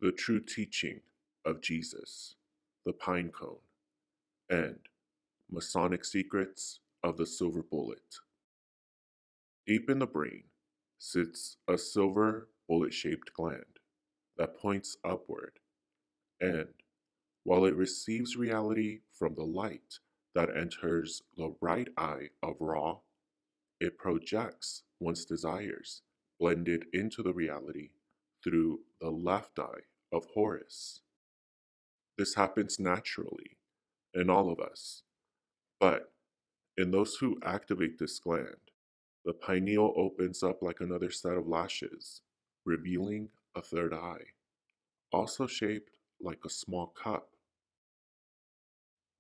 the true teaching of Jesus, the pine cone, and Masonic Secrets of the Silver Bullet. Deep in the brain sits a silver bullet-shaped gland that points upward, and while it receives reality from the light that enters the right eye of Ra, it projects one's desires blended into the reality through the left eye of Horus. This happens naturally in all of us, but in those who activate this gland, the pineal opens up like another set of lashes, revealing a third eye, also shaped like a small cup.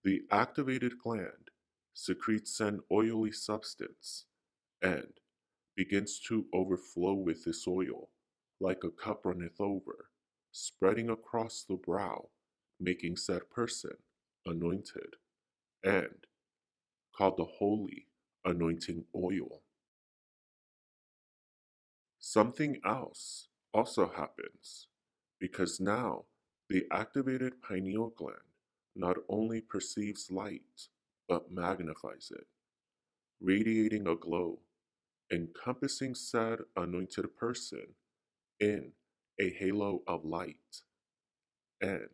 The activated gland secretes an oily substance and begins to overflow with this oil, like a cup runneth over, spreading across the brow, making said person anointed, and called the holy anointing oil. Something else also happens, because now the activated pineal gland not only perceives light, but magnifies it, radiating a glow, encompassing said anointed person in a halo of light, and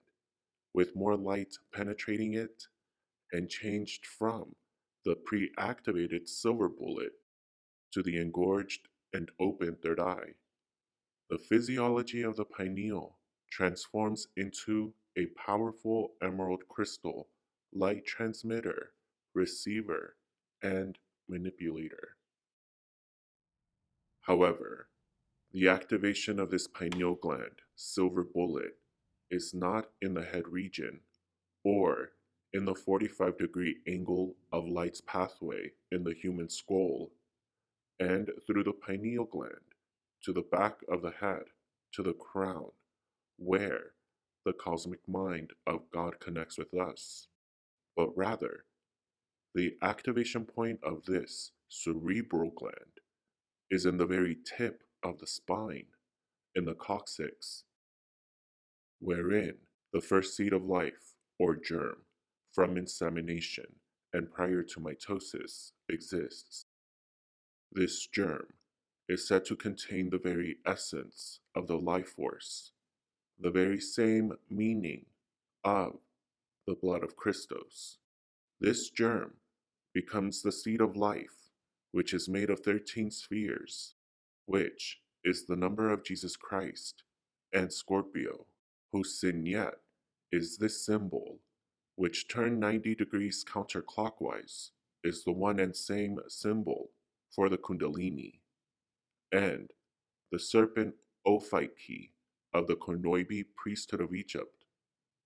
with more light penetrating it and changed from the pre-activated silver bullet to the engorged and open third eye, the physiology of the pineal transforms into a powerful emerald crystal light transmitter, receiver, and manipulator. However, the activation of this pineal gland, silver bullet, is not in the head region or in the 45-degree angle of light's pathway in the human skull, and through the pineal gland to the back of the head to the crown, where the cosmic mind of God connects with us, but rather the activation point of this cerebral gland is in the very tip of the spine, in the coccyx, wherein the first seed of life, or germ, from insemination and prior to mitosis exists. This germ is said to contain the very essence of the life force, the very same meaning of the blood of Christos. This germ becomes the seed of life, which is made of 13 spheres, which is the number of Jesus Christ, and Scorpio, whose signet is this symbol, which turned 90 degrees counterclockwise, is the one and same symbol for the Kundalini, and the serpent Ophite key of the Konoibi priesthood of Egypt,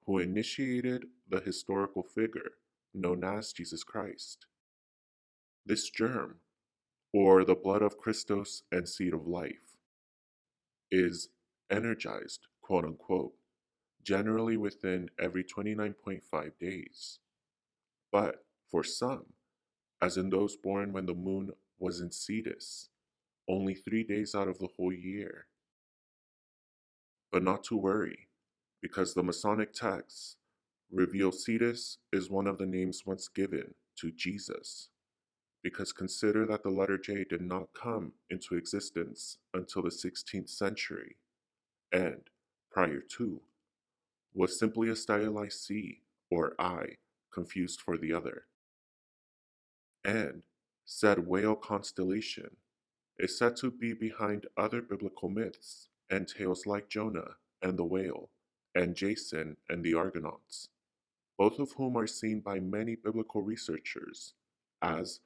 who initiated the historical figure known as Jesus Christ. This germ, or the blood of Christos and seed of life, is energized, quote unquote, generally within every 29.5 days. But for some, as in those born when the moon was in Cetus, only 3 days out of the whole year. But not to worry, because the Masonic Texts reveal Cetus is one of the names once given to Jesus, because consider that the letter J did not come into existence until the 16th century, and, prior to, was simply a stylized C or I confused for the other. And said whale constellation is said to be behind other biblical myths and tales like Jonah and the whale, and Jason and the Argonauts, both of whom are seen by many biblical researchers as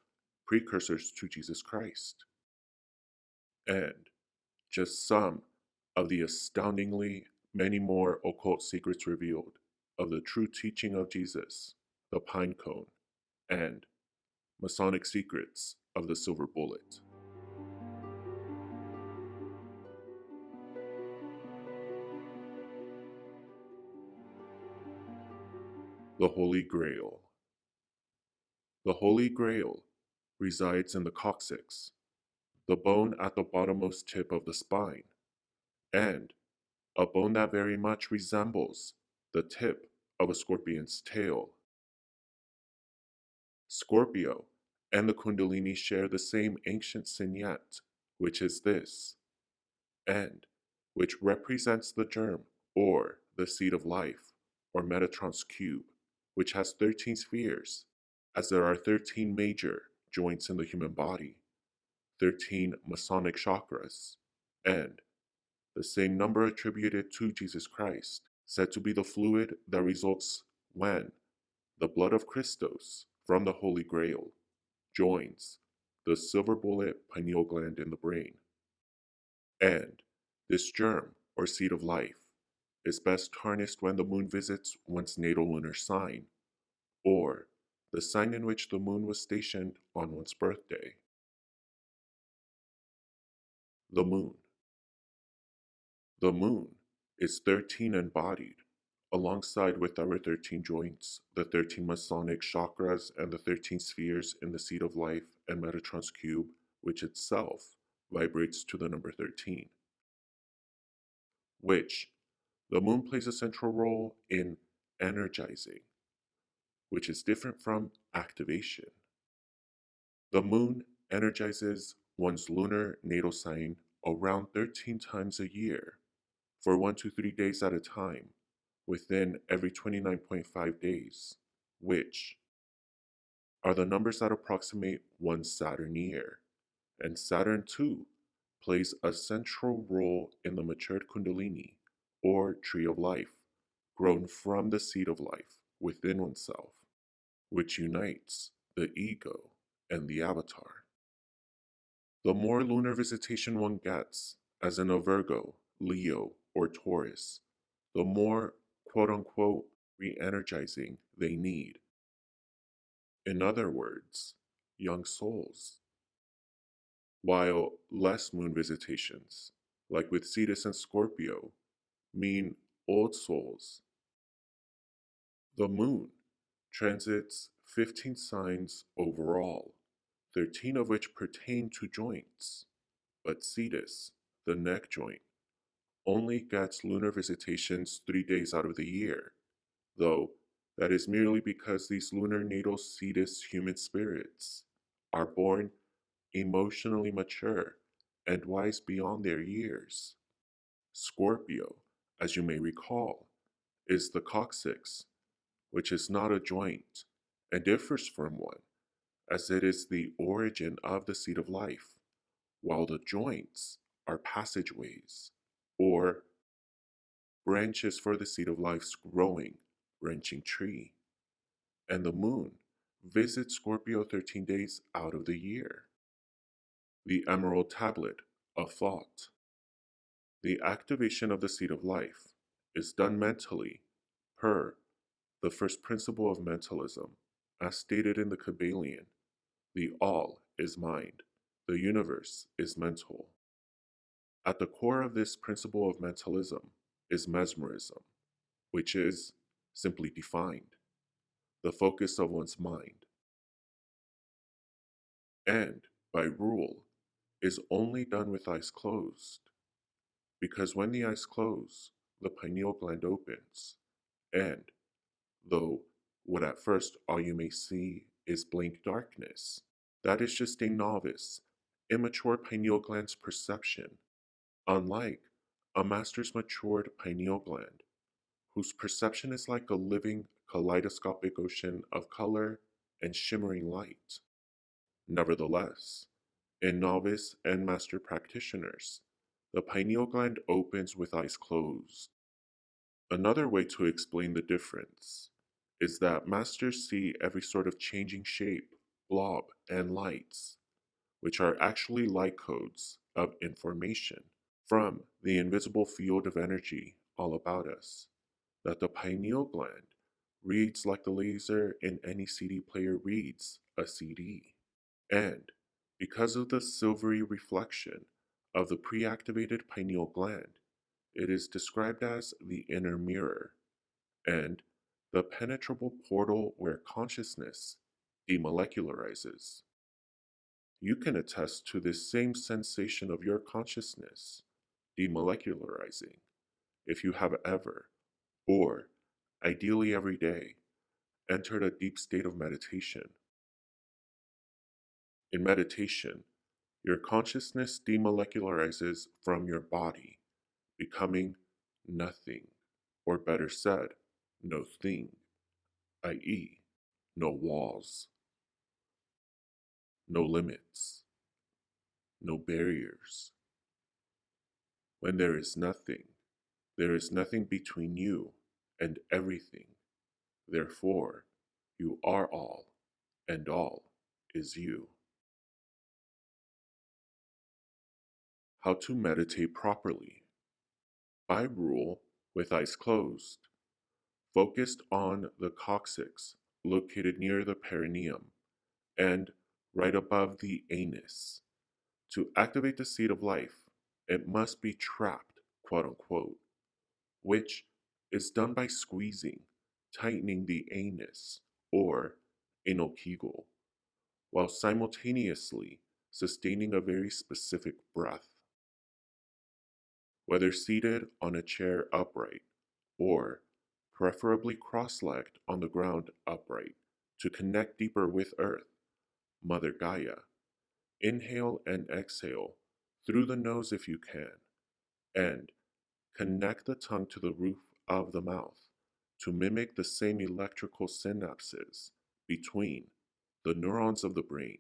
precursors to Jesus Christ. And just some of the astoundingly many more occult secrets revealed of the true teaching of Jesus, the pine cone, and Masonic secrets of the silver bullet. The Holy Grail. The Holy Grail resides in the coccyx, the bone at the bottommost tip of the spine, and a bone that very much resembles the tip of a scorpion's tail. Scorpio and the Kundalini share the same ancient signet, which is this, and which represents the germ or the seed of life, or Metatron's cube, which has 13 spheres, as there are 13 major joints in the human body, 13 Masonic chakras, and the same number attributed to Jesus Christ, said to be the fluid that results when the blood of Christos from the Holy Grail joins the silver bullet pineal gland in the brain. And this germ, or seed of life, is best harnessed when the moon visits one's natal lunar sign, or the sign in which the moon was stationed on one's birthday. The moon. The moon is 13 embodied, alongside with our 13 joints, the 13 Masonic chakras, and the 13 spheres in the seed of life and Metatron's cube, which itself vibrates to the number 13, which the moon plays a central role in energizing, which is different from activation. The moon energizes one's lunar natal sign around 13 times a year for 1 to 3 days at a time within every 29.5 days, which are the numbers that approximate one Saturn year. And Saturn, too, plays a central role in the matured Kundalini, or tree of life, grown from the seed of life within oneself, which unites the ego and the avatar. The more lunar visitation one gets, as in a Virgo, Leo, or Taurus, the more quote unquote re energizing they need. In other words, young souls. While less moon visitations, like with Cetus and Scorpio, mean old souls. The moon transits 15 signs overall, 13 of which pertain to joints, but Cetus, the neck joint, only gets lunar visitations 3 days out of the year, though that is merely because these lunar natal Cetus human spirits are born emotionally mature and wise beyond their years. Scorpio, as you may recall, is the coccyx, which is not a joint and differs from one, as it is the origin of the seed of life, while the joints are passageways, or branches for the seed of life's growing, branching tree. And the moon visits Scorpio 13 days out of the year. The emerald tablet of thought. The activation of the seed of life is done mentally, per the first principle of mentalism, as stated in the Kybalion. The all is mind, the universe is mental. At the core of this principle of mentalism is mesmerism, which is, simply defined, the focus of one's mind, and, by rule, is only done with eyes closed, because when the eyes close, the pineal gland opens, and, though what at first all you may see is blank darkness, that is just a novice, immature pineal gland's perception, unlike a master's matured pineal gland, whose perception is like a living kaleidoscopic ocean of color and shimmering light. Nevertheless, in novice and master practitioners, the pineal gland opens with eyes closed. Another way to explain the difference is that masters see every sort of changing shape, blob, and lights, which are actually light codes of information from the invisible field of energy all about us, that the pineal gland reads like the laser in any CD player reads a CD. And because of the silvery reflection of the pre-activated pineal gland, it is described as the inner mirror and the penetrable portal where consciousness demolecularizes. You can attest to this same sensation of your consciousness demolecularizing if you have ever, or ideally every day, entered a deep state of meditation. In meditation, your consciousness demolecularizes from your body, becoming nothing, or better said, no thing, i.e., no walls, no limits, no barriers. When there is nothing between you and everything. Therefore, you are all, and all is you. How to meditate properly. By rule, with eyes closed, focused on the coccyx located near the perineum and right above the anus. To activate the seed of life, it must be trapped, quote unquote, which is done by squeezing, tightening the anus or anal kegel, while simultaneously sustaining a very specific breath. Whether seated on a chair upright or preferably cross-legged on the ground upright to connect deeper with Earth, Mother Gaia, inhale and exhale through the nose if you can, and connect the tongue to the roof of the mouth to mimic the same electrical synapses between the neurons of the brain,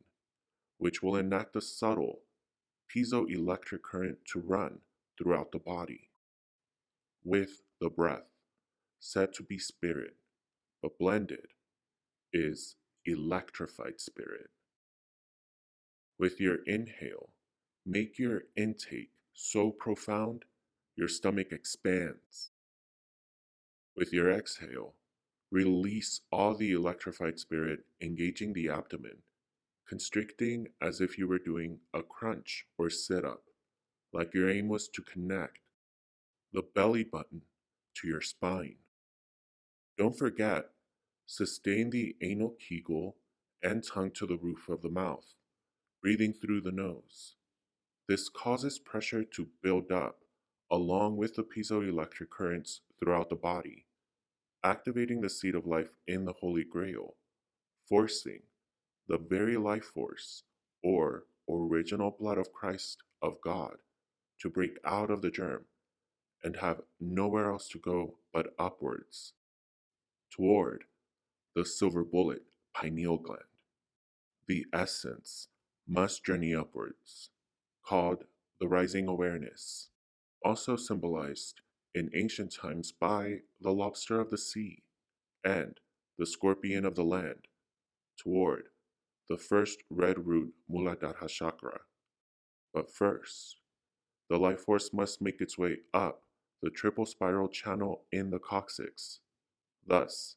which will enact a subtle piezoelectric current to run throughout the body. With the breath, said to be spirit, but blended, is electrified spirit. With your inhale, make your intake so profound your stomach expands. With your exhale, release all the electrified spirit engaging the abdomen, constricting as if you were doing a crunch or sit up, like your aim was to connect the belly button to your spine. Don't forget, sustain the anal kegel and tongue to the roof of the mouth, breathing through the nose. This causes pressure to build up along with the piezoelectric currents throughout the body, activating the seed of life in the Holy Grail, forcing the very life force or original blood of Christ of God to break out of the germ and have nowhere else to go but upwards toward the silver bullet pineal gland. The essence must journey upwards, called the rising awareness, also symbolized in ancient times by the lobster of the sea and the scorpion of the land, toward the first red root Muladhara chakra. But first, the life force must make its way up the triple spiral channel in the coccyx, thus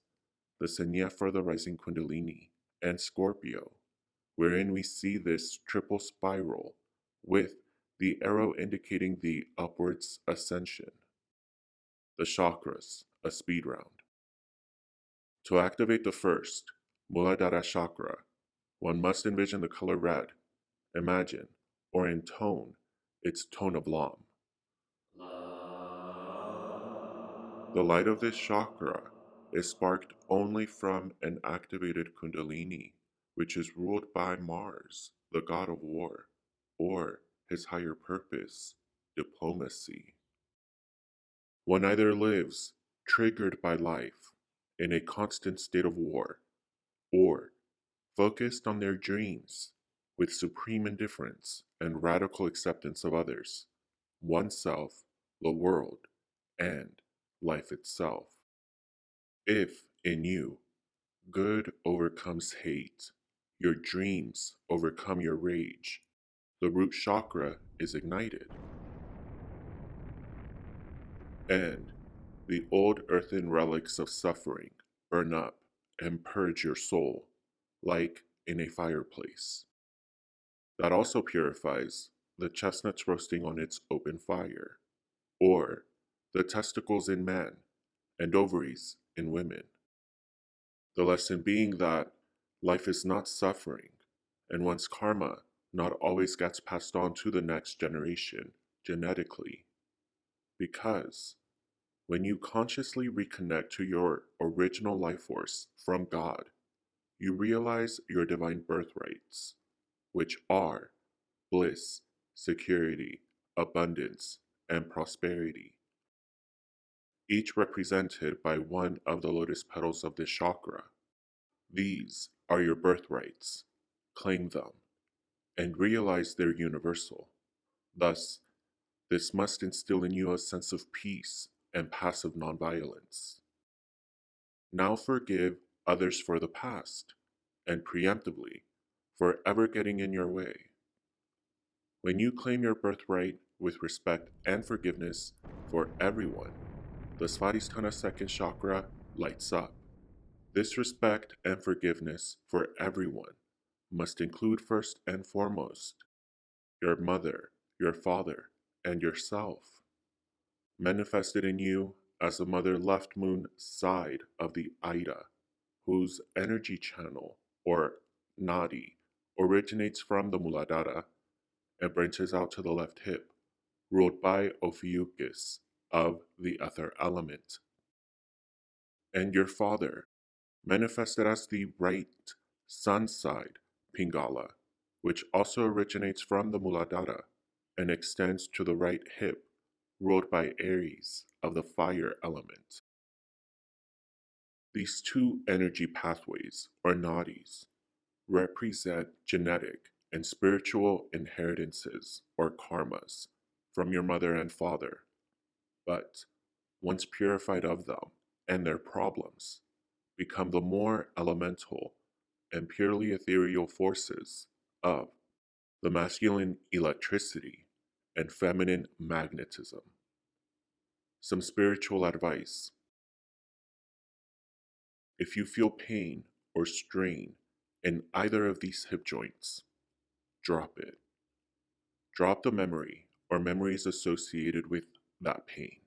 the Senya for the rising Kundalini and Scorpio, wherein we see this triple spiral with the arrow indicating the upwards ascension. The chakras, a speed round. To activate the first, Muladhara chakra, one must envision the color red, imagine, or intone its tone of Lam. The light of this chakra is sparked only from an activated Kundalini, which is ruled by Mars, the god of war, or his higher purpose, diplomacy. One either lives triggered by life in a constant state of war, or focused on their dreams with supreme indifference and radical acceptance of others, oneself, the world, and life itself. If in you good overcomes hate, your dreams overcome your rage, the root chakra is ignited, and the old earthen relics of suffering burn up and purge your soul, like in a fireplace. That also purifies the chestnuts roasting on its open fire, or the testicles in man and ovaries in women. The lesson being that life is not suffering, and one's karma not always gets passed on to the next generation genetically, because When you consciously reconnect to your original life force from God, you realize your divine birthrights, which are bliss, security, abundance, and prosperity, each represented by one of the lotus petals of this chakra. These are your birthrights. Claim them and realize they're universal. Thus, this must instill in you a sense of peace and passive nonviolence. Now forgive others for the past, and preemptively for ever getting in your way. When you claim your birthright with respect and forgiveness for everyone, the Svadhisthana second chakra lights up. This respect and forgiveness for everyone must include first and foremost your mother, your father, and yourself, manifested in you as the mother left moon side of the Ida, whose energy channel, or nadi, originates from the Muladhara and branches out to the left hip, ruled by Ophiuchus of the ether element. And your father, manifested as the right sun side, Pingala, which also originates from the Muladhara and extends to the right hip, ruled by Aries of the fire element. These two energy pathways, or nadis, represent genetic and spiritual inheritances, or karmas, from your mother and father. But once purified of them and their problems, become the more elemental and purely ethereal forces of the masculine electricity and feminine magnetism. Some spiritual advice: if you feel pain or strain in either of these hip joints, drop it. Drop the memory or memories associated with that pain.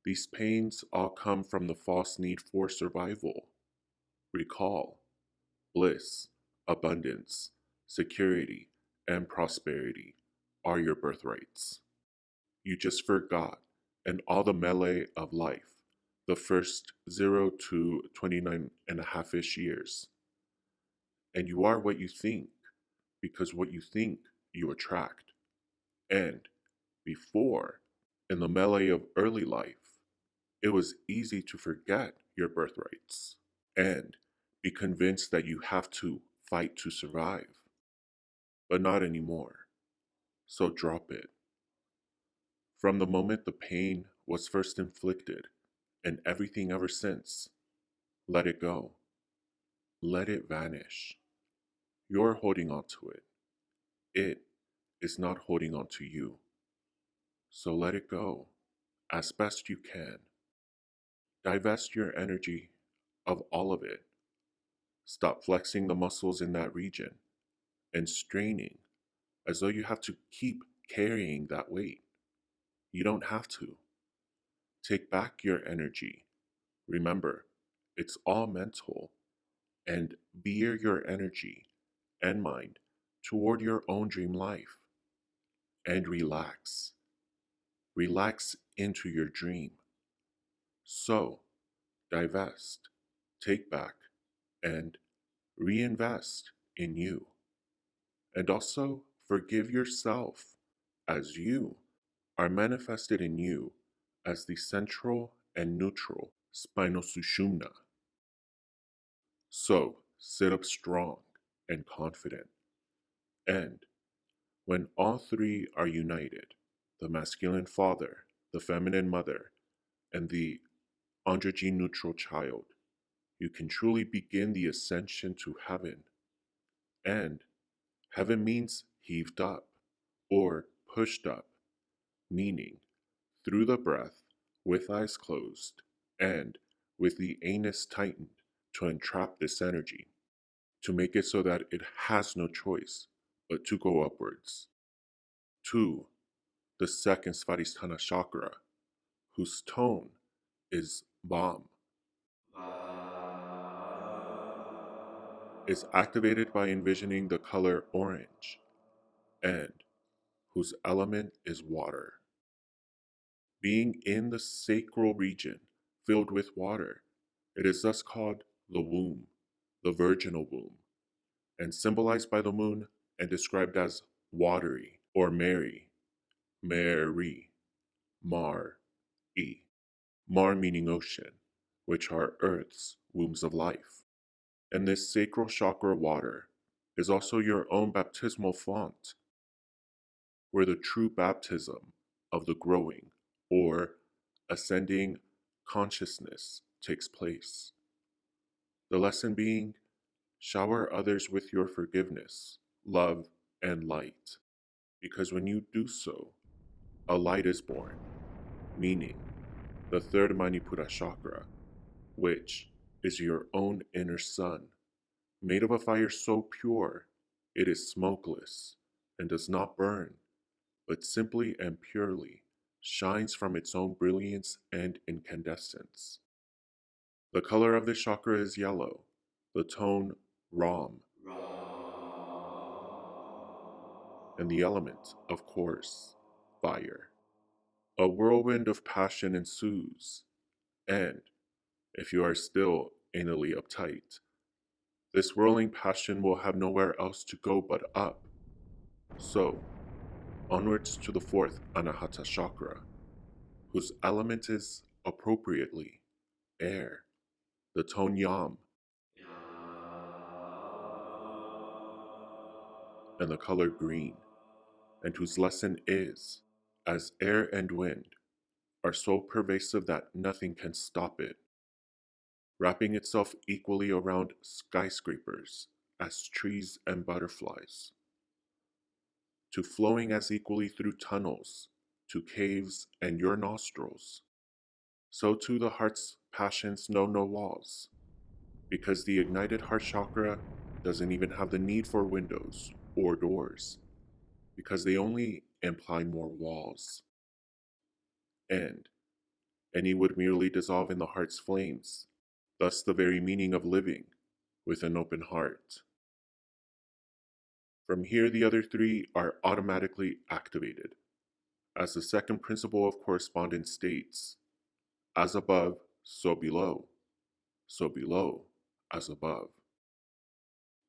These pains all come from the false need for survival. Recall, bliss, abundance, security, and prosperity are your birthrights. You just forgot, and all the melee of life, the first 0 to 29 and a half ish years. And you are what you think, because what you think you attract. And before, in the melee of early life, it was easy to forget your birthrights and be convinced that you have to fight to survive. But not anymore. So drop it. From the moment the pain was first inflicted, and everything ever since, let it go. Let it vanish. You're holding on to it. It is not holding on to you. So let it go as best you can. Divest your energy of all of it. Stop flexing the muscles in that region and straining as though you have to keep carrying that weight. You don't have to. Take back your energy. Remember, it's all mental, and veer your energy and mind toward your own dream life. And relax. Relax into your dream. So, divest, take back, and reinvest in you. And also forgive yourself, as you are manifested in you as the central and neutral spinal sushumna. So sit up strong and confident. And when all three are united, the masculine father, the feminine mother, and the androgyne neutral child, you can truly begin the ascension to heaven. And heaven means heaved up or pushed up, meaning through the breath, with eyes closed, and with the anus tightened to entrap this energy, to make it so that it has no choice but to go upwards. 2. The second Svadhisthana chakra, whose tone is Bam, is activated by envisioning the color orange, and whose element is water. being in the sacral region filled with water. It is thus called the womb, the virginal womb, and symbolized by the moon and described as watery or Mary, Mary, Mar, E. Mar meaning ocean, which are Earth's wombs of life. And this sacral chakra water is also your own baptismal font, where the true baptism of the growing or ascending consciousness takes place. The lesson being, shower others with your forgiveness, love, and light, because when you do so, a light is born, meaning the third Manipura chakra, which is your own inner sun, made of a fire so pure it is smokeless and does not burn, but simply and purely shines from its own brilliance and incandescence. The color of this chakra is yellow, the tone Ram, and the element, of course, fire. A whirlwind of passion ensues, and, if you are still anally uptight, this whirling passion will have nowhere else to go but up. So, onwards to the fourth Anahata chakra, whose element is, appropriately, air, the tone Yam, and the color green, and whose lesson is, as air and wind are so pervasive that nothing can stop it, wrapping itself equally around skyscrapers as trees and butterflies, to flowing as equally through tunnels, to caves and your nostrils. So too the heart's passions know no walls, because the ignited heart chakra doesn't even have the need for windows or doors, because they only imply more walls. And any would merely dissolve in the heart's flames, thus the very meaning of living with an open heart. From here, the other three are automatically activated, as the second principle of correspondence states, as above, so below, as above.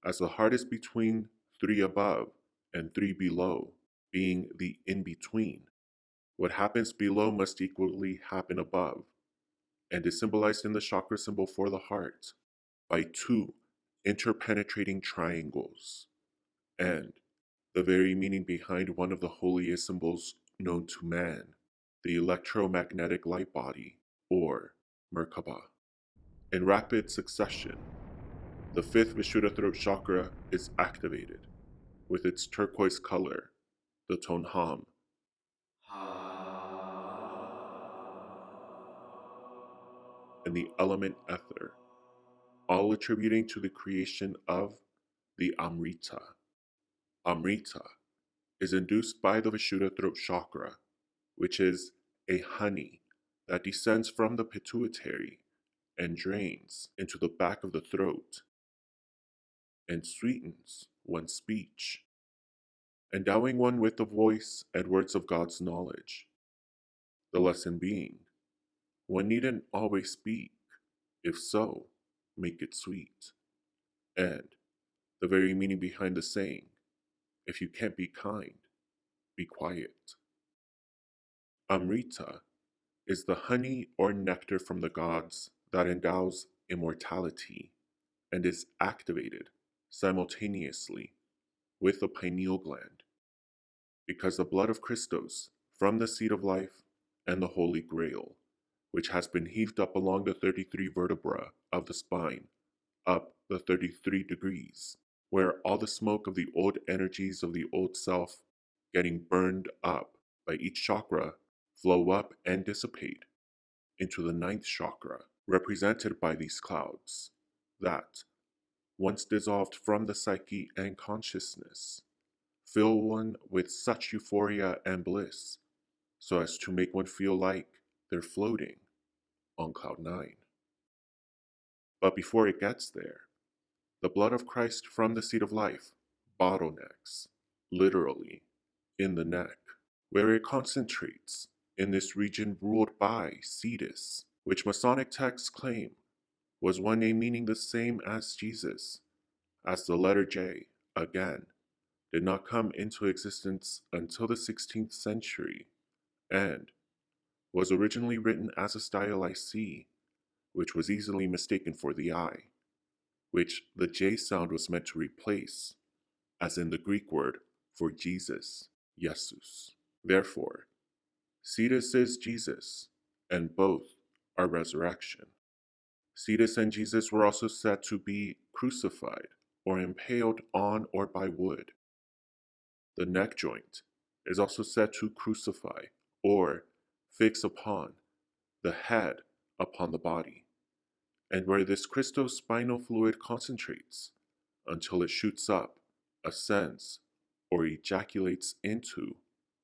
As the heart is between three above and three below, being the in-between, what happens below must equally happen above, and is symbolized in the chakra symbol for the heart by two interpenetrating triangles, and the very meaning behind one of the holiest symbols known to man, the electromagnetic light body, or Merkaba. In rapid succession, the fifth Vishuddha throat chakra is activated, with its turquoise color, the tone Ham, and the element ether, all attributing to the creation of the Amrita. Amrita is induced by the Vishuddha throat chakra, which is a honey that descends from the pituitary and drains into the back of the throat and sweetens one's speech, endowing one with the voice and words of God's knowledge. The lesson being, one needn't always speak, if so, make it sweet. And the very meaning behind the saying, if you can't be kind, be quiet. Amrita is the honey or nectar from the gods that endows immortality and is activated simultaneously with the pineal gland, because the blood of Christos from the seed of life and the holy grail, which has been heaved up along the 33 vertebrae of the spine, up the 33 degrees, where all the smoke of the old energies of the old self getting burned up by each chakra flow up and dissipate into the ninth chakra, represented by these clouds, that, once dissolved from the psyche and consciousness, fill one with such euphoria and bliss, so as to make one feel like they're floating on cloud nine. But before it gets there, the blood of Christ from the seed of life bottlenecks, literally, in the neck, where it concentrates in this region ruled by Cetus, which Masonic texts claim was one name meaning the same as Jesus, as the letter J, again, did not come into existence until the 16th century and was originally written as a stylized C, which was easily mistaken for the I, which the J sound was meant to replace, as in the Greek word for Jesus, Jesus. Therefore, Cetus is Jesus, and both are resurrection. Cetus and Jesus were also said to be crucified or impaled on or by wood. The neck joint is also said to crucify or fix upon the head upon the body, and where this Christos spinal fluid concentrates until it shoots up, ascends, or ejaculates into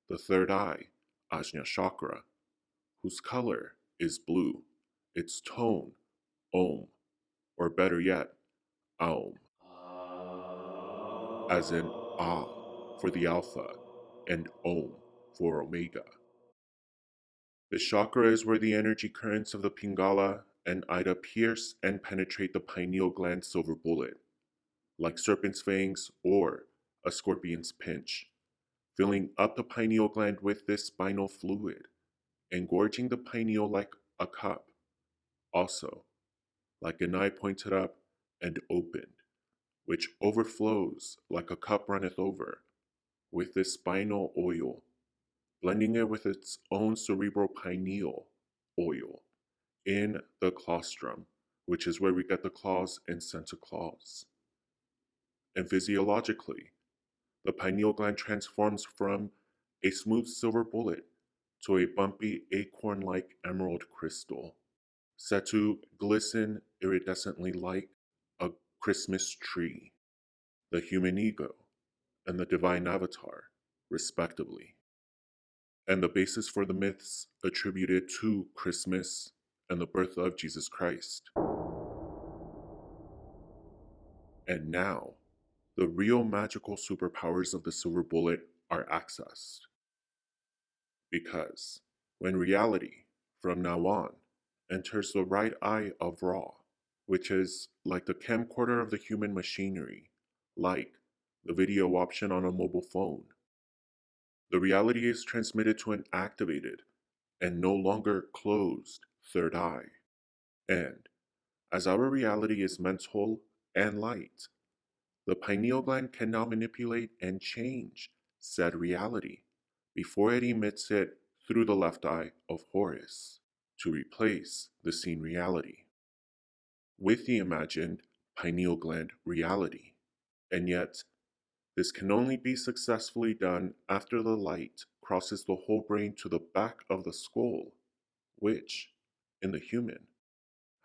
the third eye, Ajna chakra, whose color is blue, its tone, Om, or better yet, Aum, as in Ah for the Alpha and Om for Omega. The chakra is where the energy currents of the Pingala and Ida pierce and penetrate the pineal gland silver bullet, like serpent's fangs or a scorpion's pinch, filling up the pineal gland with this spinal fluid, engorging the pineal like a cup, also like an eye pointed up and opened, which overflows like a cup runneth over, with this spinal oil, blending it with its own cerebral pineal oil in the claustrum, which is where we get the claws in Santa Claus. And physiologically, the pineal gland transforms from a smooth silver bullet to a bumpy acorn-like emerald crystal, set to glisten iridescently like a Christmas tree, the human ego, and the divine avatar, respectively, and the basis for the myths attributed to Christmas and the birth of Jesus Christ. And now, the real magical superpowers of the silver bullet are accessed. Because when reality, from now on, enters the right eye of Ra, which is like the camcorder of the human machinery, like the video option on a mobile phone, the reality is transmitted to an activated and no longer closed third eye. And as our reality is mental and light, the pineal gland can now manipulate and change said reality before it emits it through the left eye of Horus to replace the seen reality with the imagined pineal gland reality. And yet, this can only be successfully done after the light crosses the whole brain to the back of the skull, which, in the human,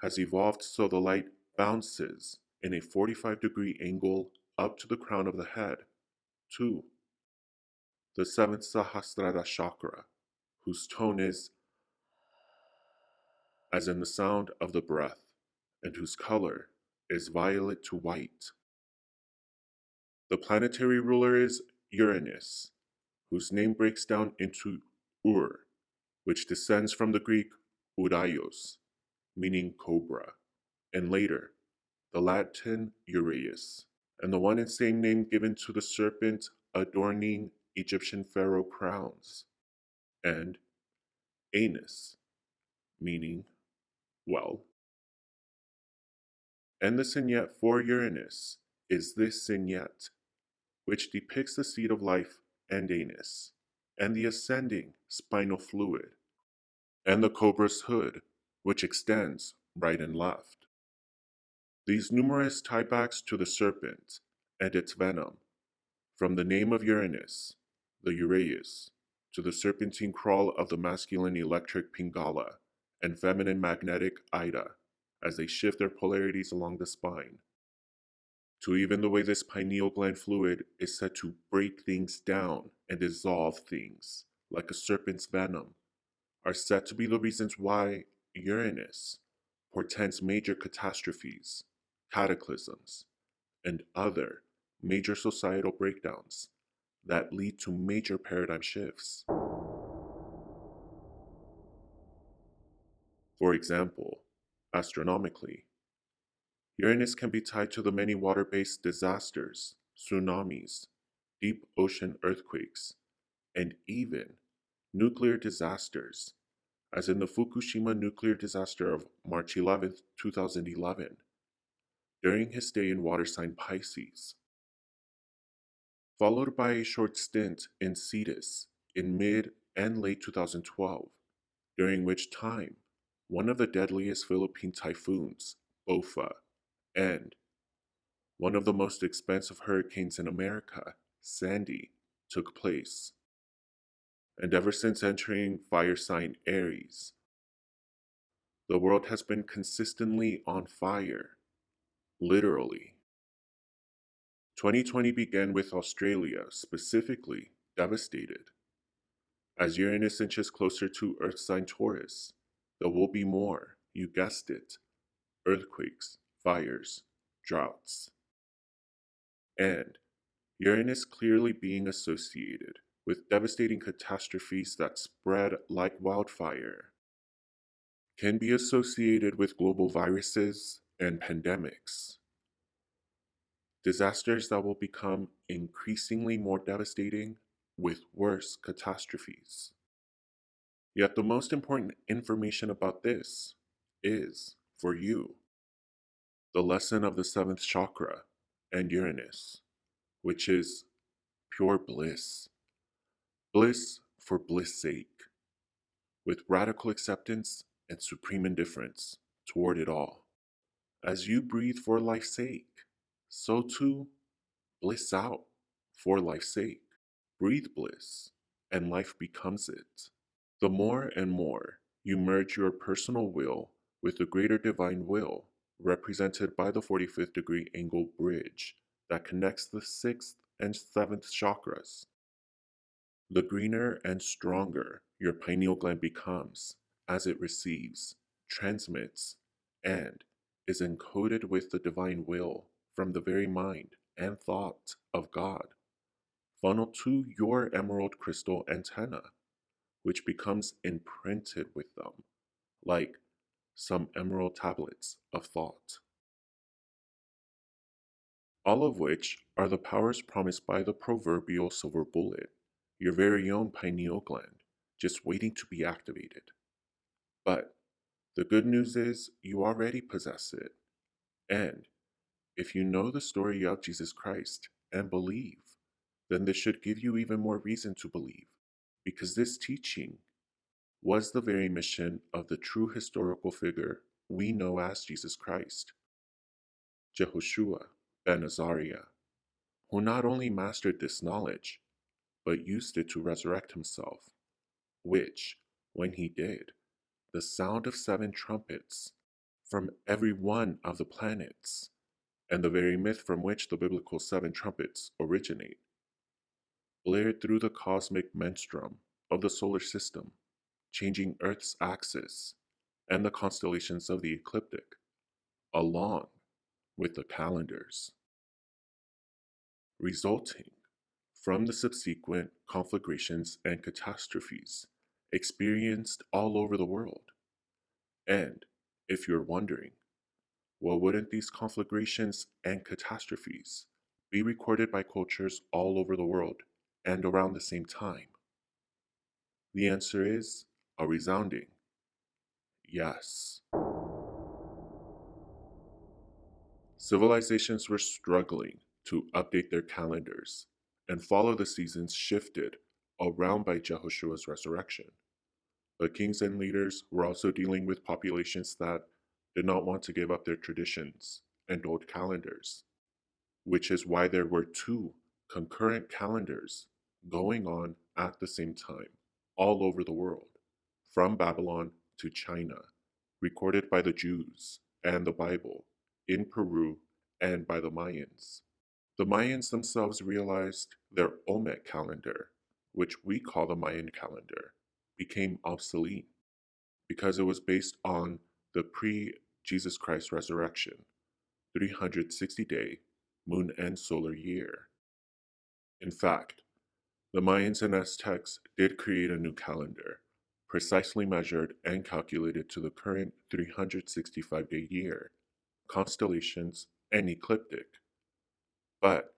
has evolved so the light bounces in a 45-degree angle up to the crown of the head, to the seventh Sahasrara chakra, whose tone is as in the sound of the breath, and whose color is violet to white. The planetary ruler is Uranus, whose name breaks down into Ur, which descends from the Greek Uraios, meaning cobra, and later the Latin Uraeus, and the one and same name given to the serpent adorning Egyptian pharaoh crowns, and Anus, meaning well. And the signet for Uranus is this signet, which depicts the seed of life and anus, and the ascending spinal fluid, and the cobra's hood, which extends right and left. These numerous tiebacks to the serpent and its venom, from the name of Uranus, the Uraeus, to the serpentine crawl of the masculine electric Pingala and feminine magnetic Ida, as they shift their polarities along the spine, to even the way this pineal gland fluid is said to break things down and dissolve things, like a serpent's venom, are said to be the reasons why Uranus portends major catastrophes, cataclysms, and other major societal breakdowns that lead to major paradigm shifts. For example, astronomically, Uranus can be tied to the many water-based disasters, tsunamis, deep ocean earthquakes, and even nuclear disasters, as in the Fukushima nuclear disaster of March 11, 2011, during his stay in water sign Pisces, followed by a short stint in Cetus in mid and late 2012, during which time one of the deadliest Philippine typhoons, Ofa, and one of the most expensive hurricanes in America, Sandy, took place. And ever since entering fire sign Aries, the world has been consistently on fire, literally. 2020 began with Australia specifically devastated. As Uranus inches closer to Earth sign Taurus, there will be more, you guessed it, earthquakes, fires, droughts. And Uranus clearly being associated with devastating catastrophes that spread like wildfire, can be associated with global viruses and pandemics, disasters that will become increasingly more devastating with worse catastrophes. Yet the most important information about this is, for you, the lesson of the seventh chakra and Uranus, which is pure bliss. Bliss for bliss' sake, with radical acceptance and supreme indifference toward it all. As you breathe for life's sake, so too bliss out for life's sake. Breathe bliss, and life becomes it. The more and more you merge your personal will with the greater divine will, represented by the 45th degree angle bridge that connects the 6th and 7th chakras, the greener and stronger your pineal gland becomes as it receives, transmits, and is encoded with the divine will from the very mind and thought of God, funneled to your emerald crystal antenna, which becomes imprinted with them, like some emerald tablets of thought. All of which are the powers promised by the proverbial silver bullet, your very own pineal gland, just waiting to be activated. But the good news is you already possess it. And if you know the story of Jesus Christ and believe, then this should give you even more reason to believe, because this teaching was the very mission of the true historical figure we know as Jesus Christ, Jehoshua ben Azariah, who not only mastered this knowledge, but used it to resurrect himself, which, when he did, the sound of 7 trumpets from every one of the planets, and the very myth from which the biblical 7 trumpets originate, blared through the cosmic menstrum of the solar system, changing Earth's axis and the constellations of the ecliptic, along with the calendars, resulting from the subsequent conflagrations and catastrophes experienced all over the world. And if you're wondering, well, wouldn't these conflagrations and catastrophes be recorded by cultures all over the world and around the same time? The answer is a resounding yes. Civilizations were struggling to update their calendars and follow the seasons shifted around by Jehoshua's resurrection. But kings and leaders were also dealing with populations that did not want to give up their traditions and old calendars, which is why there were 2 concurrent calendars going on at the same time all over the world, from Babylon to China, recorded by the Jews and the Bible, in Peru, and by the Mayans. The Mayans themselves realized their Olmec calendar, which we call the Mayan calendar, became obsolete because it was based on the pre-Jesus Christ resurrection, 360-day moon and solar year. In fact, the Mayans and Aztecs did create a new calendar, precisely measured and calculated to the current 365-day year, constellations, and ecliptic, but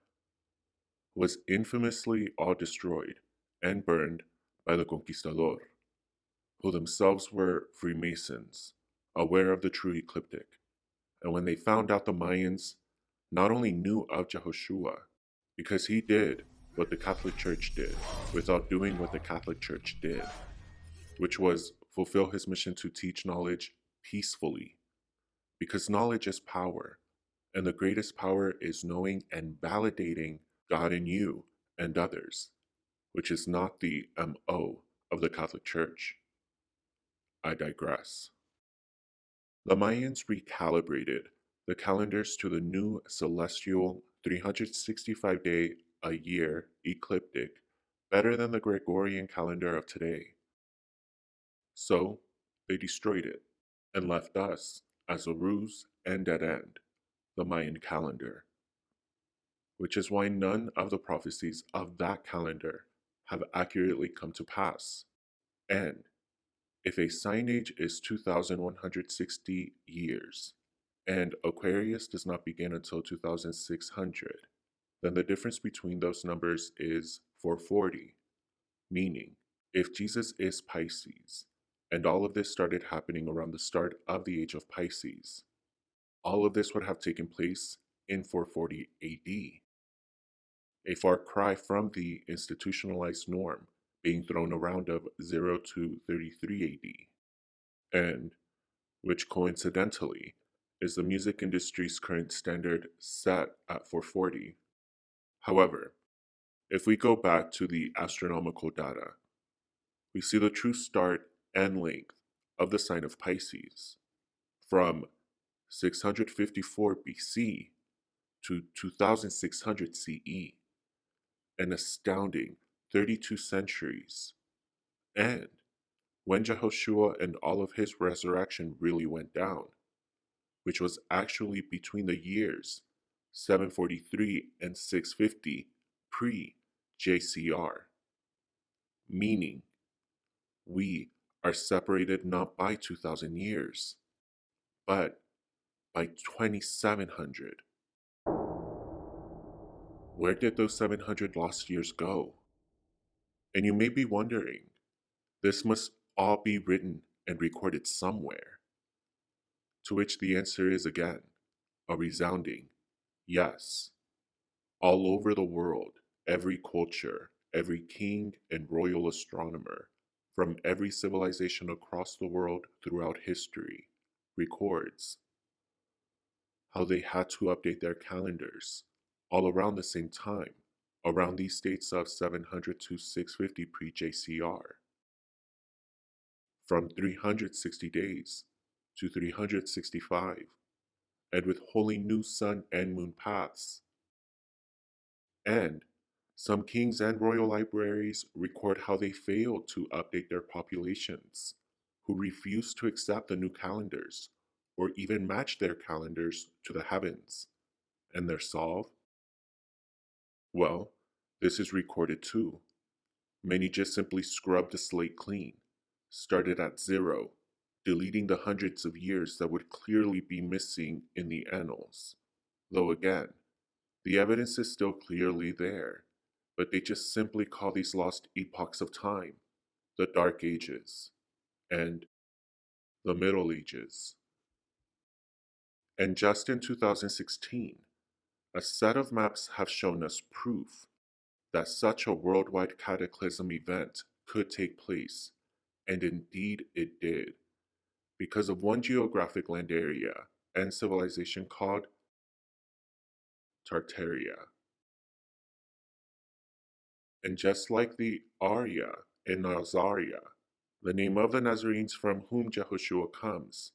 was infamously all destroyed and burned by the conquistador, who themselves were Freemasons, aware of the true ecliptic. And when they found out the Mayans not only knew of Jehoshua, because he did what the Catholic Church did without doing what the Catholic Church did, which was fulfill his mission to teach knowledge peacefully, because knowledge is power, and the greatest power is knowing and validating God in you and others, which is not the MO of the Catholic Church. I digress. The Mayans recalibrated the calendars to the new celestial 365-day a year ecliptic better than the Gregorian calendar of today. So, they destroyed it and left us as a ruse and dead end, the Mayan calendar, which is why none of the prophecies of that calendar have accurately come to pass. And if a sign age is 2,160 years, and Aquarius does not begin until 2,600, then the difference between those numbers is 440, meaning if Jesus is Pisces, and all of this started happening around the start of the age of Pisces, all of this would have taken place in 440 AD, a far cry from the institutionalized norm being thrown around of 0 to 33 AD, and which coincidentally is the music industry's current standard set at 440. However, if we go back to the astronomical data, we see the true start and length of the sign of Pisces from 654 BC to 2600 CE, an astounding 32 centuries. And when Jehoshua and all of his resurrection really went down, which was actually between the years 743 and 650 pre-JCR, meaning we are separated not by 2,000 years, but by 2,700. Where did those 700 lost years go? And you may be wondering, this must all be written and recorded somewhere. To which the answer is again, a resounding yes. All over the world, every culture, every king and royal astronomer, from every civilization across the world throughout history, records how they had to update their calendars all around the same time, around these dates of 700 to 650 pre-JCR, from 360 days to 365, and with wholly new sun and moon paths. And some kings and royal libraries record how they failed to update their populations, who refused to accept the new calendars or even match their calendars to the heavens. And their solve? Well, this is recorded too. Many just simply scrubbed the slate clean, started at zero, deleting the hundreds of years that would clearly be missing in the annals. Though again, the evidence is still clearly there, but they just simply call these lost epochs of time the Dark Ages and the Middle Ages. And just in 2016, a set of maps have shown us proof that such a worldwide cataclysm event could take place, and indeed it did, because of one geographic land area and civilization called Tartaria. And just like the Arya in Nazaria, the name of the Nazarenes from whom Jehoshua comes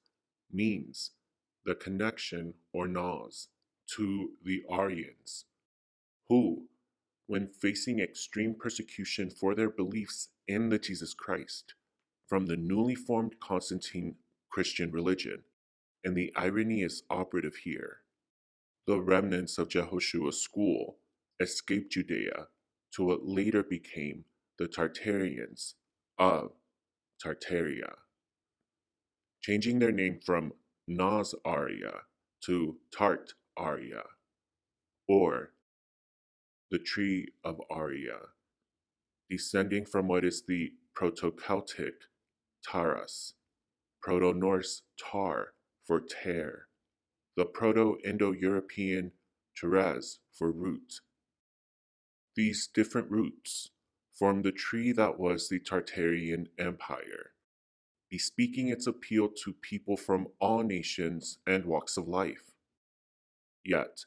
means the connection or Naz to the Aryans, who, when facing extreme persecution for their beliefs in the Jesus Christ from the newly formed Constantine Christian religion, and the irony is operative here, the remnants of Jehoshua's school escaped Judea to what later became the Tartarians of Tartaria, changing their name from Nas Arya to Tartaria, or the Tree of Arya, descending from what is the Proto-Celtic Taras, Proto-Norse Tar for tear, the Proto-Indo-European Teres for root. These different roots form the tree that was the Tartarian Empire, bespeaking its appeal to people from all nations and walks of life. Yet,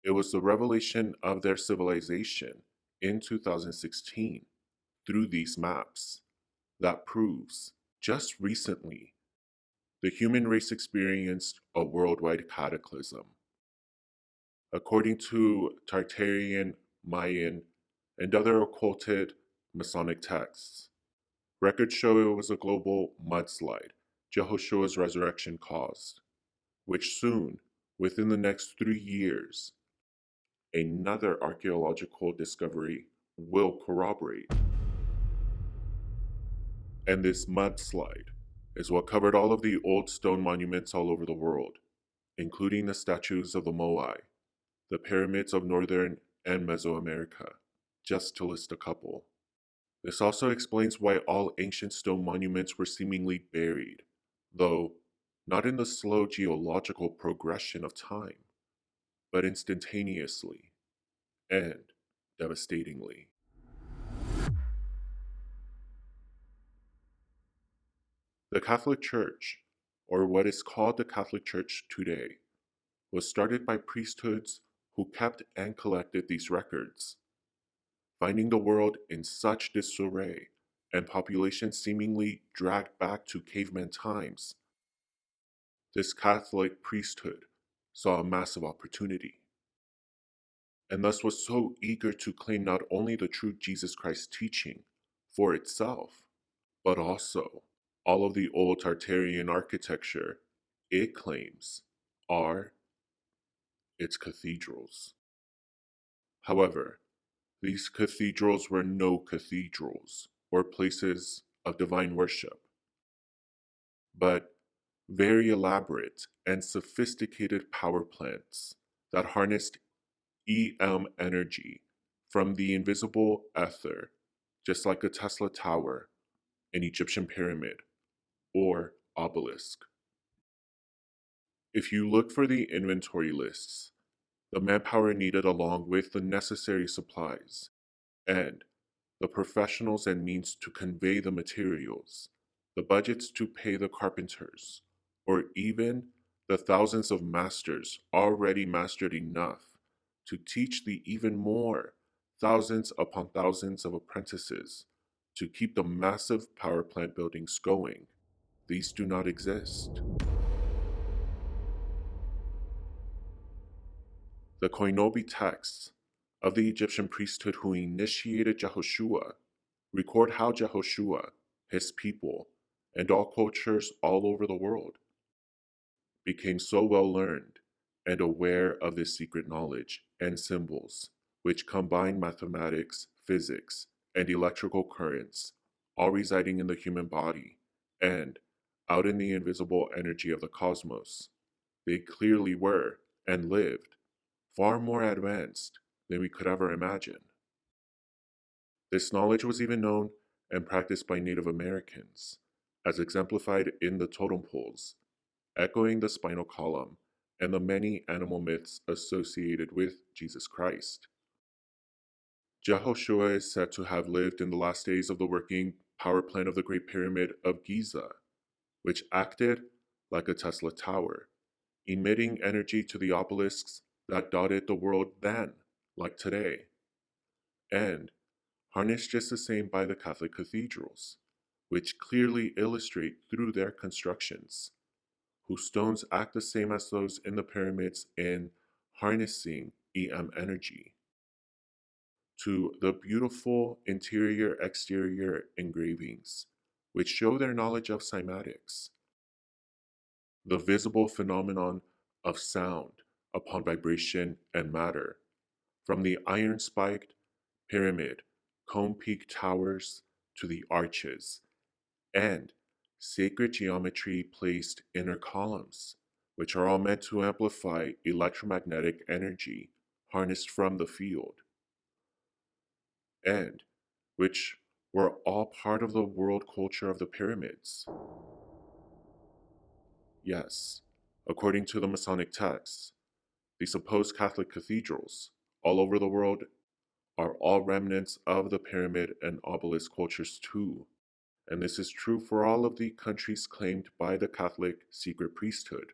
it was the revelation of their civilization in 2016 through these maps that proves, just recently, the human race experienced a worldwide cataclysm. According to Tartarian, Mayan, and other occulted Masonic texts, records show it was a global mudslide Jehoshua's resurrection caused, which soon, within the next 3 years, another archaeological discovery will corroborate. And this mudslide is what covered all of the old stone monuments all over the world, including the statues of the Moai, the pyramids of Northern and Mesoamerica, just to list a couple. This also explains why all ancient stone monuments were seemingly buried, though not in the slow geological progression of time, but instantaneously and devastatingly. The Catholic Church, or what is called the Catholic Church today, was started by priesthoods who kept and collected these records. Finding the world in such disarray and population seemingly dragged back to caveman times, this Catholic priesthood saw a massive opportunity, and thus was so eager to claim not only the true Jesus Christ teaching for itself, but also all of the old Tartarian architecture it claims are its cathedrals. However, these cathedrals were no cathedrals or places of divine worship, but very elaborate and sophisticated power plants that harnessed EM energy from the invisible ether, just like a Tesla tower, an Egyptian pyramid, or obelisk. If you look for the inventory lists, the manpower needed along with the necessary supplies, and the professionals and means to convey the materials, the budgets to pay the carpenters, or even the thousands of masters already mastered enough to teach the even more thousands upon thousands of apprentices to keep the massive power plant buildings going. These do not exist. The Koinobi texts of the Egyptian priesthood who initiated Jehoshua record how Jehoshua, his people, and all cultures all over the world became so well learned and aware of this secret knowledge and symbols, which combine mathematics, physics, and electrical currents, all residing in the human body and out in the invisible energy of the cosmos. They clearly were and lived far more advanced than we could ever imagine. This knowledge was even known and practiced by Native Americans, as exemplified in the totem poles, echoing the spinal column and the many animal myths associated with Jesus Christ. Jehoshua is said to have lived in the last days of the working power plant of the Great Pyramid of Giza, which acted like a Tesla tower, emitting energy to the obelisks that dotted the world then, like today, and harnessed just the same by the Catholic cathedrals, which clearly illustrate through their constructions, whose stones act the same as those in the pyramids in harnessing EM energy, to the beautiful interior-exterior engravings, which show their knowledge of cymatics, the visible phenomenon of sound upon vibration and matter, from the iron-spiked pyramid, cone-peak towers to the arches, and sacred geometry placed inner columns, which are all meant to amplify electromagnetic energy harnessed from the field, and which were all part of the world culture of the pyramids. Yes, according to the Masonic Texts, the supposed Catholic cathedrals all over the world are all remnants of the pyramid and obelisk cultures too, and this is true for all of the countries claimed by the Catholic secret priesthood.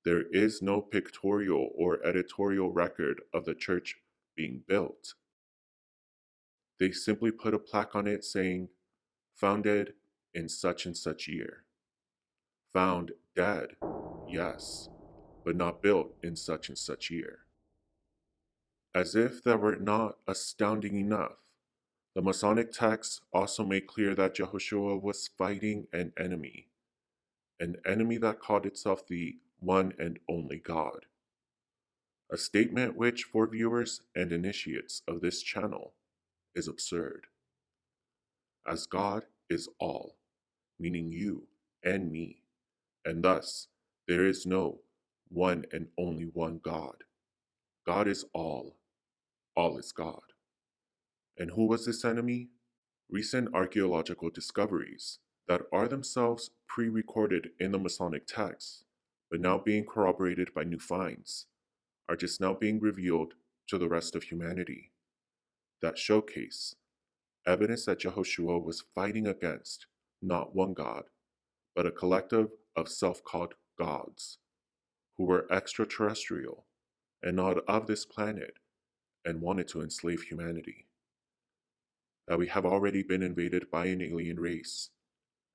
There is no pictorial or editorial record of the church being built. They simply put a plaque on it saying, founded in such and such year. Found dead, yes, but not built in such and such year. As if that were not astounding enough, the Masonic texts also make clear that Jehoshua was fighting an enemy that called itself the one and only God. A statement which, for viewers and initiates of this channel, is absurd. As God is all, meaning you and me, and thus there is no one and only one God. God is all is God. And who was this enemy? Recent archaeological discoveries that are themselves pre-recorded in the Masonic texts, but now being corroborated by new finds, are just now being revealed to the rest of humanity, that showcase evidence that Jehoshua was fighting against not one God, but a collective of self-called gods, who were extraterrestrial and not of this planet and wanted to enslave humanity. That we have already been invaded by an alien race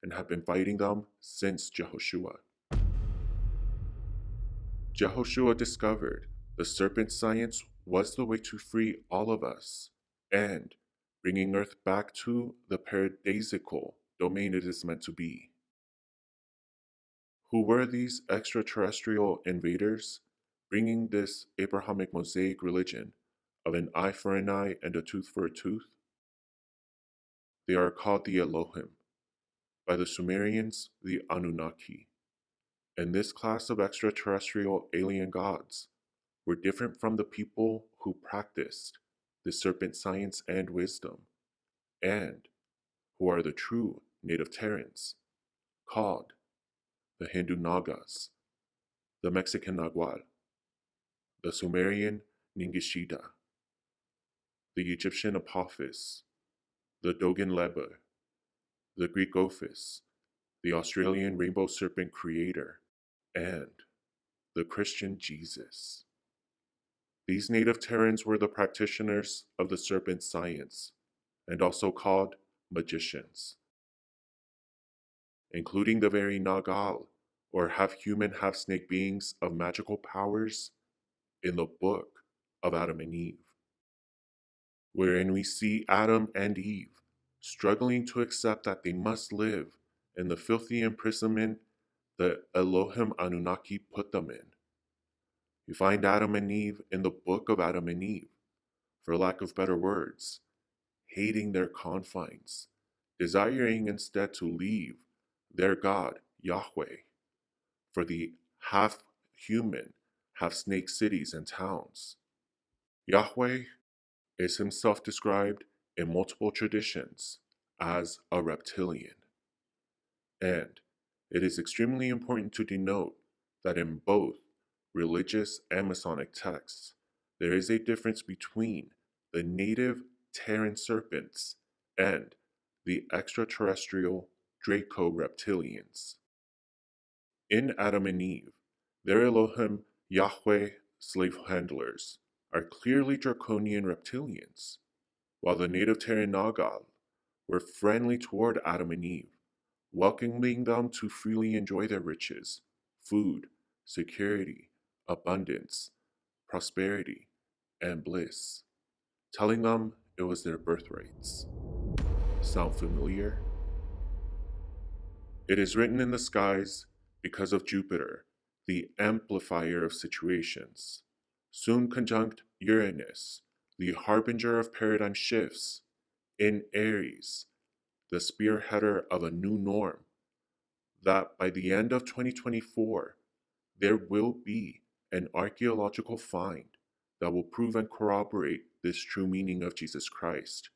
and have been fighting them since Jehoshua. Jehoshua discovered the serpent science was the way to free all of us and bringing Earth back to the paradisical domain it is meant to be. Who were these extraterrestrial invaders bringing this Abrahamic Mosaic religion of an eye for an eye and a tooth for a tooth? They are called the Elohim, by the Sumerians the Anunnaki. And this class of extraterrestrial alien gods were different from the people who practiced the serpent science and wisdom, and who are the true native Terrans, called the Hindu Nagas, the Mexican Nagual, the Sumerian Ningishida, the Egyptian Apophis, the Dogon Leber, the Greek Ophis, the Australian Rainbow Serpent Creator, and the Christian Jesus. These native Terrans were the practitioners of the serpent science, and also called magicians, including the very Nagal, or half-human, half-snake beings of magical powers in the book of Adam and Eve, wherein we see Adam and Eve struggling to accept that they must live in the filthy imprisonment the Elohim Anunnaki put them in. You find Adam and Eve in the book of Adam and Eve, for lack of better words, hating their confines, desiring instead to leave their God, Yahweh, for the half-human, half-snake cities and towns. Yahweh is himself described in multiple traditions as a reptilian. And it is extremely important to denote that in both religious and Masonic texts, there is a difference between the native Terran serpents and the extraterrestrial Draco reptilians. In Adam and Eve, their Elohim Yahweh slave handlers are clearly draconian reptilians, while the native Terran Nagal were friendly toward Adam and Eve, welcoming them to freely enjoy their riches, food, security, abundance, prosperity, and bliss, telling them it was their birthrights. Sound familiar? It is written in the skies because of Jupiter, the amplifier of situations, soon conjunct Uranus, the harbinger of paradigm shifts, in Aries, the spearheader of a new norm, that by the end of 2024, there will be an archaeological find that will prove and corroborate this true meaning of Jesus Christ,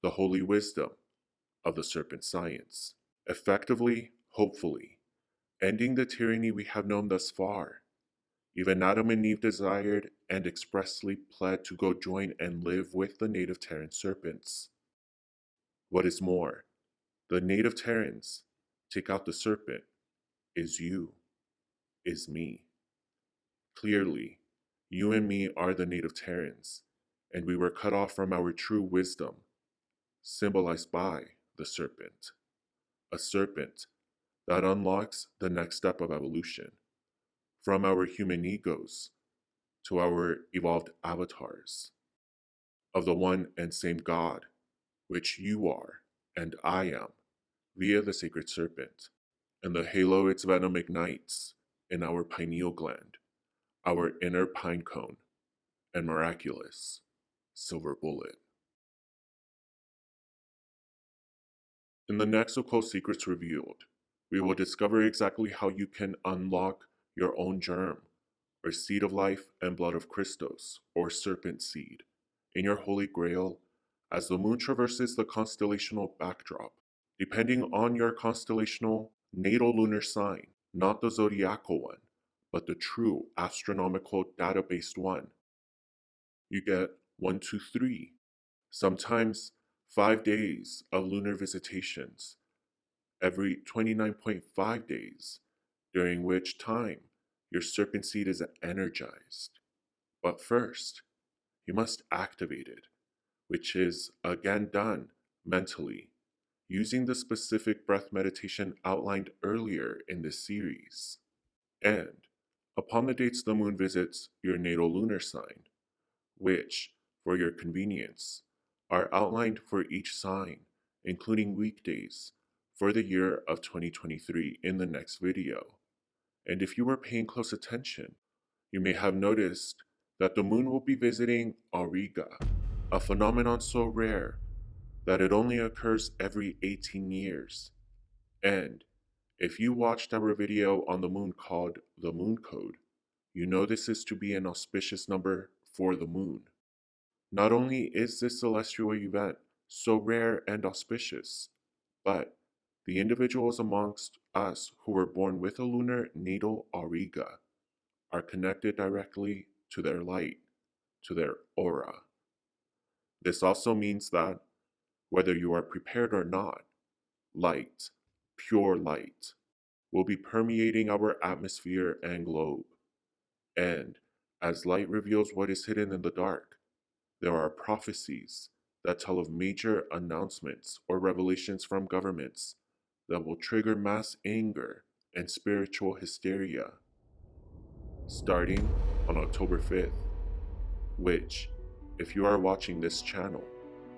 the holy wisdom of the serpent science, effectively, hopefully, ending the tyranny we have known thus far. Even Adam and Eve desired and expressly pled to go join and live with the native Terran serpents. What is more, the native Terrans take out the serpent is you, is me. Clearly, you and me are the native Terrans, and we were cut off from our true wisdom, symbolized by the serpent. A serpent that unlocks the next step of evolution, from our human egos to our evolved avatars, of the one and same God, which you are and I am, via the sacred serpent, and the halo its venom ignites in our pineal gland, our inner pine cone, and miraculous silver bullet. In the next Occult Secrets Revealed, we will discover exactly how you can unlock your own germ, or seed of life and blood of Christos, or serpent seed, in your holy grail as the moon traverses the constellational backdrop. Depending on your constellational natal lunar sign, not the zodiacal one, but the true astronomical data-based one, you get 1, 2, 3, sometimes 5 days of lunar visitations every 29.5 days, during which time your serpent seed is energized. But first, you must activate it, which is again done mentally, using the specific breath meditation outlined earlier in this series. And upon the dates the moon visits your natal lunar sign, which, for your convenience, are outlined for each sign, including weekdays, for the year of 2023 in the next video. And if you were paying close attention, you may have noticed that the moon will be visiting Auriga, a phenomenon so rare that it only occurs every 18 years. And if you watched our video on the moon called The Moon Code, you know this is to be an auspicious number for the moon. Not only is this celestial event so rare and auspicious, but the individuals amongst us who were born with a lunar natal auriga are connected directly to their light, to their aura. This also means that, whether you are prepared or not, light, pure light, will be permeating our atmosphere and globe. And as light reveals what is hidden in the dark, there are prophecies that tell of major announcements or revelations from governments that will trigger mass anger and spiritual hysteria, starting on October 5th, which, if you are watching this channel,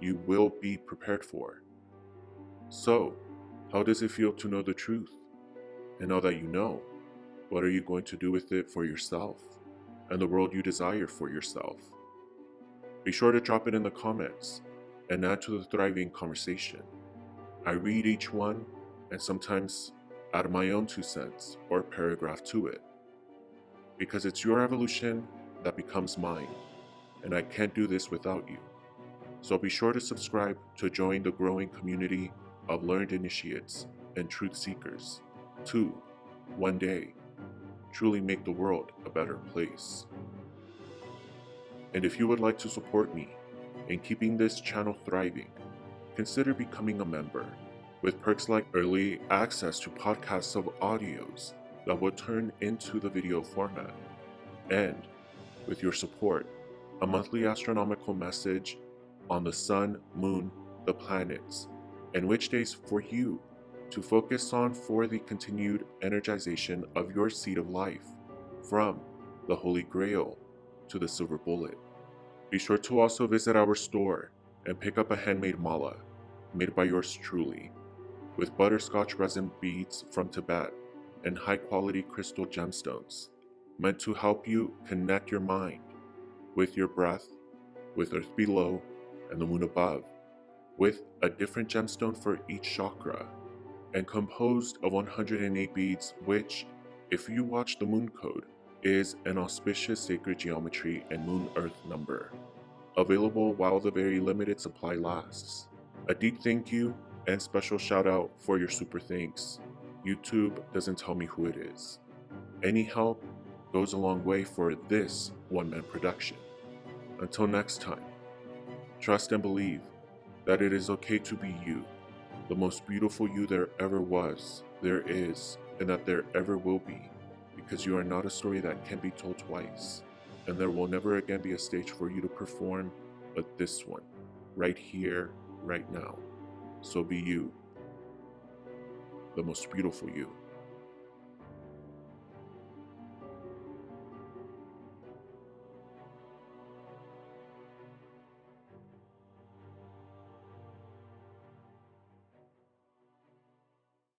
you will be prepared for. So, how does it feel to know the truth? And now that you know, what are you going to do with it for yourself and the world you desire for yourself? Be sure to drop it in the comments and add to the thriving conversation. I read each one and sometimes add my own 2 cents or paragraph to it, because it's your evolution that becomes mine, and I can't do this without you. So be sure to subscribe to join the growing community of learned initiates and truth seekers to, one day, truly make the world a better place. And if you would like to support me in keeping this channel thriving, consider becoming a member, with perks like early access to podcasts of audios that will turn into the video format, and, with your support, a monthly astronomical message on the sun, moon, the planets, and which days for you to focus on for the continued energization of your seed of life, from the Holy Grail to the Silver Bullet. Be sure to also visit our store and pick up a handmade mala, made by yours truly, with butterscotch resin beads from Tibet and high-quality crystal gemstones, meant to help you connect your mind with your breath, with Earth below and the moon above, with a different gemstone for each chakra, and composed of 108 beads, which, if you watch the moon code, is an auspicious sacred geometry and moon-earth number, available while the very limited supply lasts. A deep thank you and special shout out for your super thanks. YouTube doesn't tell me who it is. Any help goes a long way for this one-man production. Until next time, trust and believe that it is okay to be you, the most beautiful you there ever was, there is, and that there ever will be, because you are not a story that can be told twice, and there will never again be a stage for you to perform but this one, right here, right now. So be you, the most beautiful you.